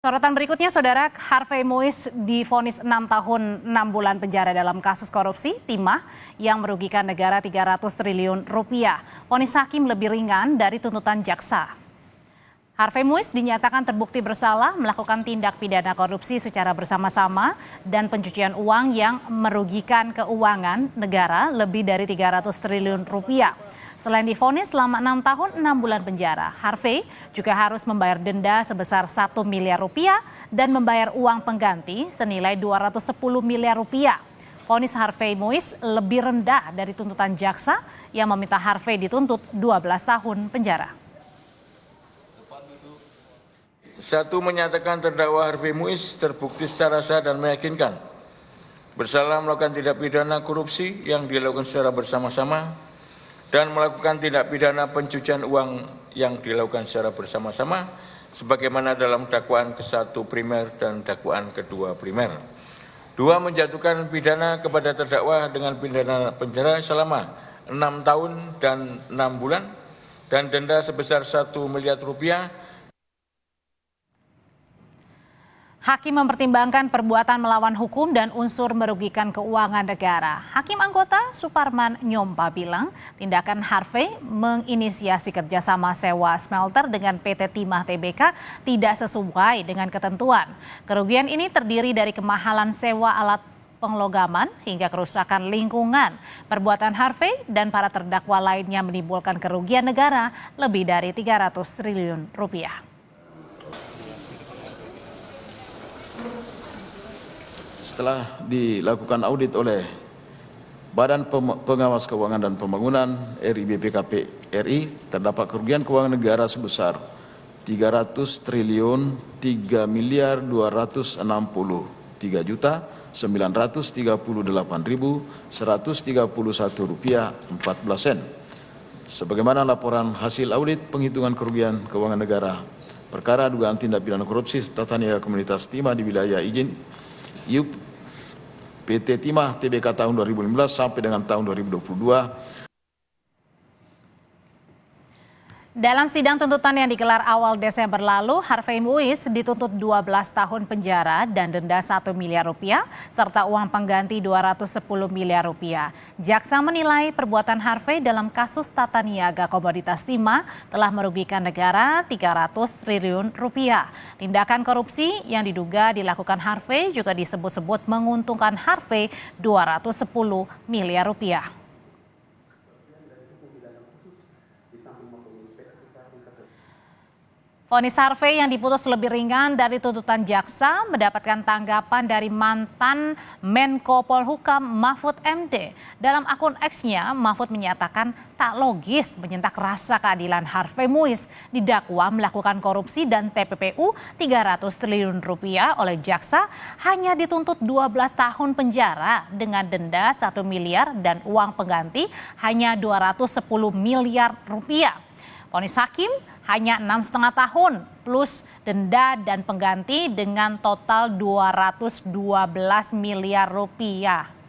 Sorotan berikutnya, Saudara, Harvey Muiz divonis 6 tahun 6 bulan penjara dalam kasus korupsi timah yang merugikan negara 300 triliun rupiah. Vonis hakim lebih ringan dari tuntutan jaksa. Harvey Muiz dinyatakan terbukti bersalah melakukan tindak pidana korupsi secara bersama-sama dan pencucian uang yang merugikan keuangan negara lebih dari 300 triliun rupiah. Selain divonis selama 6 tahun 6 bulan penjara, Harvey juga harus membayar denda sebesar 1 miliar rupiah dan membayar uang pengganti senilai 210 miliar rupiah. Vonis Harvey Muiz lebih rendah dari tuntutan jaksa yang meminta Harvey dituntut 12 tahun penjara. Satu, menyatakan terdakwa Harvey Muiz terbukti secara sah dan meyakinkan bersalah melakukan tindak pidana korupsi yang dilakukan secara bersama-sama dan melakukan tindak pidana pencucian uang yang dilakukan secara bersama-sama sebagaimana dalam dakwaan ke-1 primer dan dakwaan kedua primer. Dua, menjatuhkan pidana kepada terdakwa dengan pidana penjara selama 6 tahun dan 6 bulan dan denda sebesar 1 miliar rupiah. Hakim mempertimbangkan perbuatan melawan hukum dan unsur merugikan keuangan negara. Hakim anggota Suparman Nyompa bilang tindakan Harvey menginisiasi kerjasama sewa smelter dengan PT Timah Tbk tidak sesuai dengan ketentuan. Kerugian ini terdiri dari kemahalan sewa alat penglogaman hingga kerusakan lingkungan. Perbuatan Harvey dan para terdakwa lainnya menimbulkan kerugian negara lebih dari 300 triliun rupiah. Setelah dilakukan audit oleh Badan Pengawas Keuangan dan Pembangunan RI BPKP RI, terdapat kerugian keuangan negara sebesar 300 triliun 3 miliar 263 juta 938.131 rupiah 14 sen. Sebagaimana laporan hasil audit penghitungan kerugian keuangan negara perkara dugaan tindak pidana korupsi tata niaga komunitas timah di wilayah izin IUP PT Timah Tbk tahun 2015 sampai dengan tahun 2022. Dalam sidang tuntutan yang digelar awal Desember lalu, Harvey Muiz dituntut 12 tahun penjara dan denda 1 miliar rupiah serta uang pengganti 210 miliar rupiah. Jaksa menilai perbuatan Harvey dalam kasus tata niaga komoditas timah telah merugikan negara 300 triliun rupiah. Tindakan korupsi yang diduga dilakukan Harvey juga disebut-sebut menguntungkan Harvey 210 miliar rupiah. Vonis Harvey yang diputus lebih ringan dari tuntutan jaksa mendapatkan tanggapan dari mantan Menko Polhukam Mahfud MD. Dalam akun X-nya, Mahfud menyatakan tak logis menyentak rasa keadilan Harvey Muiz didakwa melakukan korupsi dan TPPU 300 triliun rupiah oleh jaksa hanya dituntut 12 tahun penjara dengan denda 1 miliar dan uang pengganti hanya 210 miliar rupiah. Vonis hakim hanya 6,5 tahun plus denda dan pengganti dengan total 212 miliar rupiah.